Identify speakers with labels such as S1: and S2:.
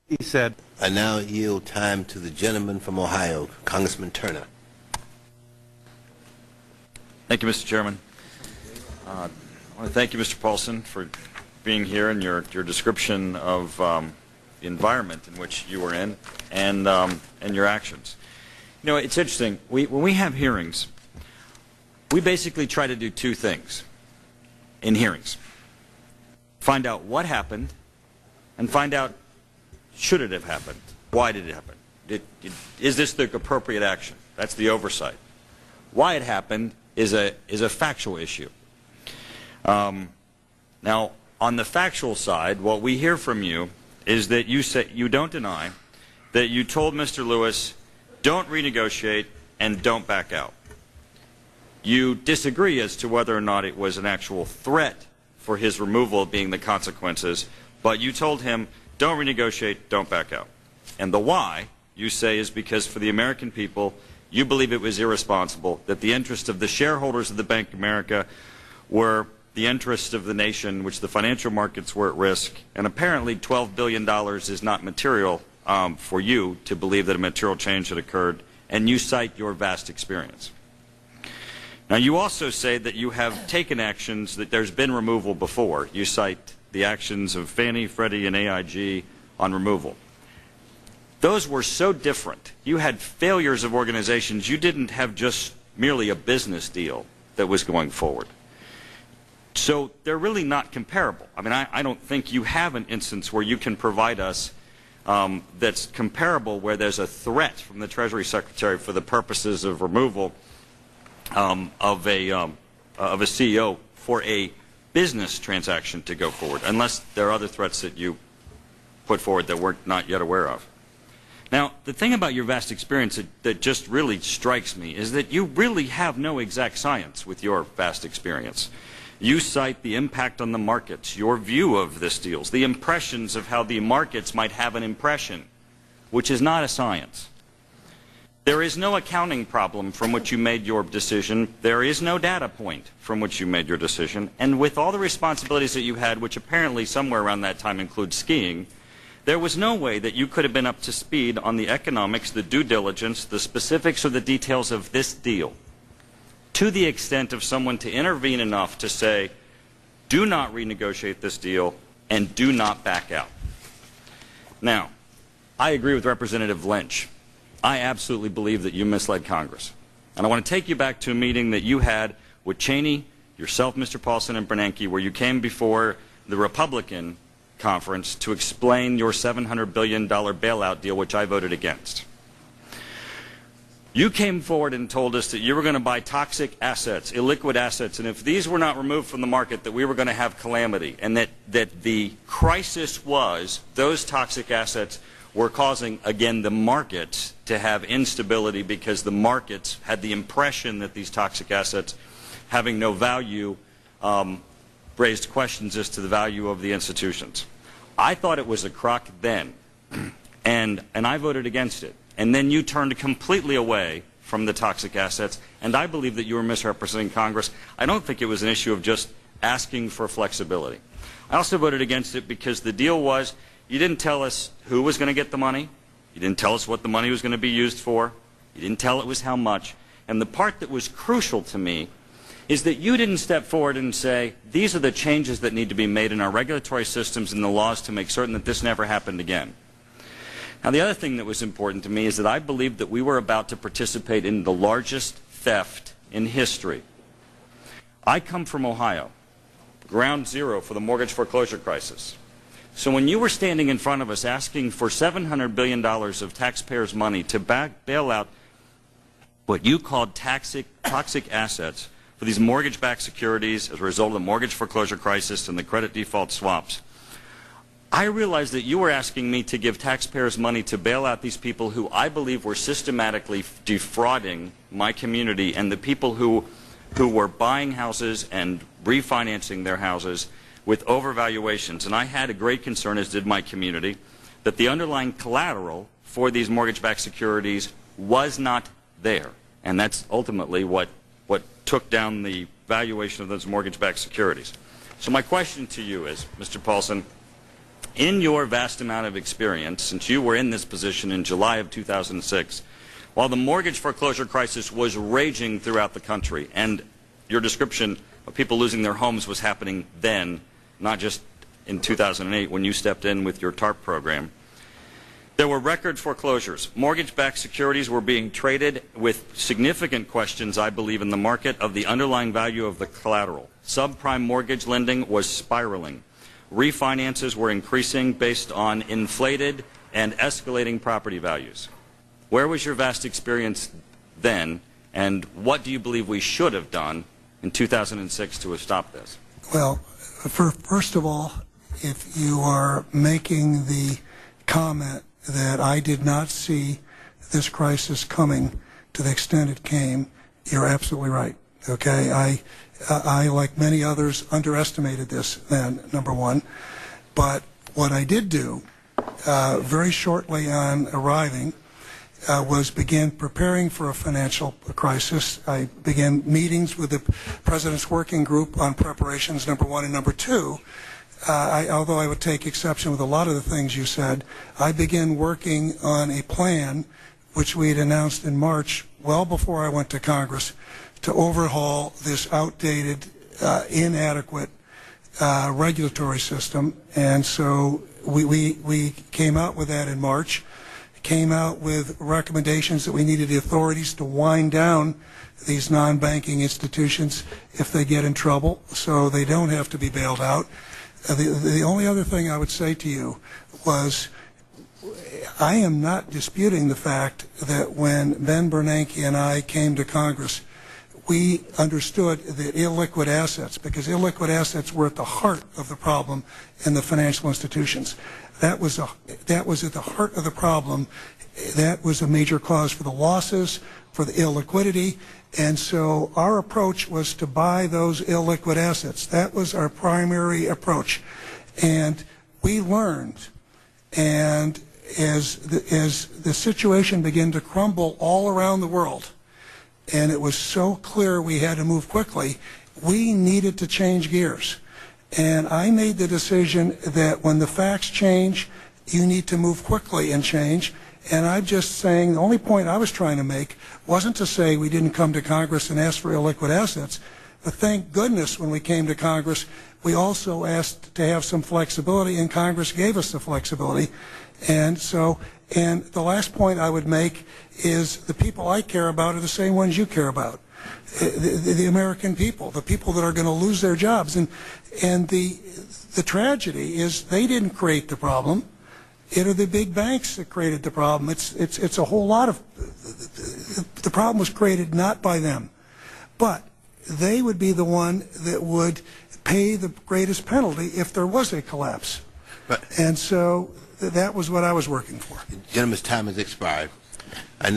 S1: He said,
S2: I now yield time to the gentleman from Ohio, Congressman Turner.
S3: Thank you, Mr. Chairman. I want to thank you, Mr. Paulson, for being here and your description of the environment in which you were in and your actions. You know, it's interesting. When we have hearings, we basically try to do two things in hearings. Find out what happened and find out, should it have happened? Why did it happen? Is this the appropriate action? That's the oversight. Why it happened is a factual issue. Now, on the factual side, what we hear from you is that you don't deny that you told Mr. Lewis, don't renegotiate and don't back out. You disagree as to whether or not it was an actual threat for his removal being the consequences, but you told him, don't renegotiate, don't back out. And the why, you say, is because for the American people, you believe it was irresponsible, that the interests of the shareholders of the Bank of America were the interests of the nation, which the financial markets were at risk, and apparently $12 billion is not material for you to believe that a material change had occurred, and you cite your vast experience. Now, you also say that you have taken actions, that there's been removal before. You cite the actions of Fannie, Freddie, and AIG on removal. Those were so different. You had failures of organizations. You didn't have just merely a business deal that was going forward. So they're really not comparable. I mean, I don't think you have an instance where you can provide us that's comparable, where there's a threat from the Treasury Secretary for the purposes of removal of a CEO for a business transaction to go forward, unless there are other threats that you put forward that we're not yet aware of. Now, the thing about your vast experience that just really strikes me is that you really have no exact science with your vast experience. You cite the impact on the markets, your view of this deals, the impressions of how the markets might have an impression, which is not a science. There is no accounting problem from which you made your decision. There is no data point from which you made your decision. And with all the responsibilities that you had, which apparently somewhere around that time includes skiing, there was no way that you could have been up to speed on the economics, the due diligence, the specifics, or the details of this deal, to the extent of someone to intervene enough to say, do not renegotiate this deal and do not back out. Now, I agree with Representative Lynch. I absolutely believe that you misled Congress. And I want to take you back to a meeting that you had with Cheney, yourself, Mr. Paulson, and Bernanke, where you came before the Republican conference to explain your $700 billion bailout deal, which I voted against. You came forward and told us that you were going to buy toxic assets, illiquid assets, and if these were not removed from the market, that we were going to have calamity, and that the crisis was those toxic assets were causing, again, the markets to have instability because the markets had the impression that these toxic assets, having no value, raised questions as to the value of the institutions. I thought it was a crock then, and I voted against it. And then you turned completely away from the toxic assets, and I believe that you were misrepresenting Congress. I don't think it was an issue of just asking for flexibility. I also voted against it because the deal was, you didn't tell us who was going to get the money. You didn't tell us what the money was going to be used for. You didn't tell it was how much. And the part that was crucial to me is that you didn't step forward and say, these are the changes that need to be made in our regulatory systems and the laws to make certain that this never happened again. Now, the other thing that was important to me is that I believed that we were about to participate in the largest theft in history. I come from Ohio, ground zero for the mortgage foreclosure crisis. So when you were standing in front of us asking for $700 billion of taxpayers' money to bail out what you called toxic assets for these mortgage-backed securities as a result of the mortgage foreclosure crisis and the credit default swaps, I realized that you were asking me to give taxpayers money to bail out these people who I believe were systematically defrauding my community and the people who were buying houses and refinancing their houses with overvaluations. And I had a great concern, as did my community, that the underlying collateral for these mortgage-backed securities was not there. And that's ultimately what took down the valuation of those mortgage-backed securities. So my question to you is, Mr. Paulson, in your vast amount of experience, since you were in this position in July of 2006, while the mortgage foreclosure crisis was raging throughout the country, and your description of people losing their homes was happening then, not just in 2008 when you stepped in with your TARP program, there were record foreclosures. Mortgage-backed securities were being traded with significant questions, I believe, in the market of the underlying value of the collateral. Subprime mortgage lending was spiraling. Refinances were increasing based on inflated and escalating property values. Where was your vast experience then, and what do you believe we should have done in 2006 to have stopped this?
S1: Well, first of all, if you are making the comment that I did not see this crisis coming to the extent it came, you're absolutely right. Okay, I like many others, underestimated this then, number one. But what I did do very shortly on arriving was begin preparing for a financial crisis. I began meetings with the President's Working Group on preparations, number one, and number two. Although I would take exception with a lot of the things you said, I began working on a plan which we had announced in March, well before I went to Congress, to overhaul this outdated, inadequate regulatory system. And so we came out with that in March, came out with recommendations that we needed the authorities to wind down these non-banking institutions if they get in trouble so they don't have to be bailed out. The only other thing I would say to you was I am not disputing the fact that when Ben Bernanke and I came to Congress, we understood that illiquid assets, because illiquid assets were at the heart of the problem in the financial institutions. That was at the heart of the problem. That was a major cause for the losses, for the illiquidity. And so our approach was to buy those illiquid assets. That was our primary approach. And we learned, and as the situation began to crumble all around the world, and it was so clear we had to move quickly, we needed to change gears. And I made the decision that when the facts change, you need to move quickly and change. And I'm just saying, the only point I was trying to make wasn't to say we didn't come to Congress and ask for illiquid assets, but thank goodness when we came to Congress, we also asked to have some flexibility, and Congress gave us the flexibility. And the last point I would make is the people I care about are the same ones you care about. The American people, the people that are going to lose their jobs. And the tragedy is they didn't create the problem. It are the big banks that created the problem. It's a whole lot of, the problem was created not by them, but they would be the one that would pay the greatest penalty if there was a collapse.
S2: Right.
S1: And so that was what I was working for.
S2: The gentleman's time has expired.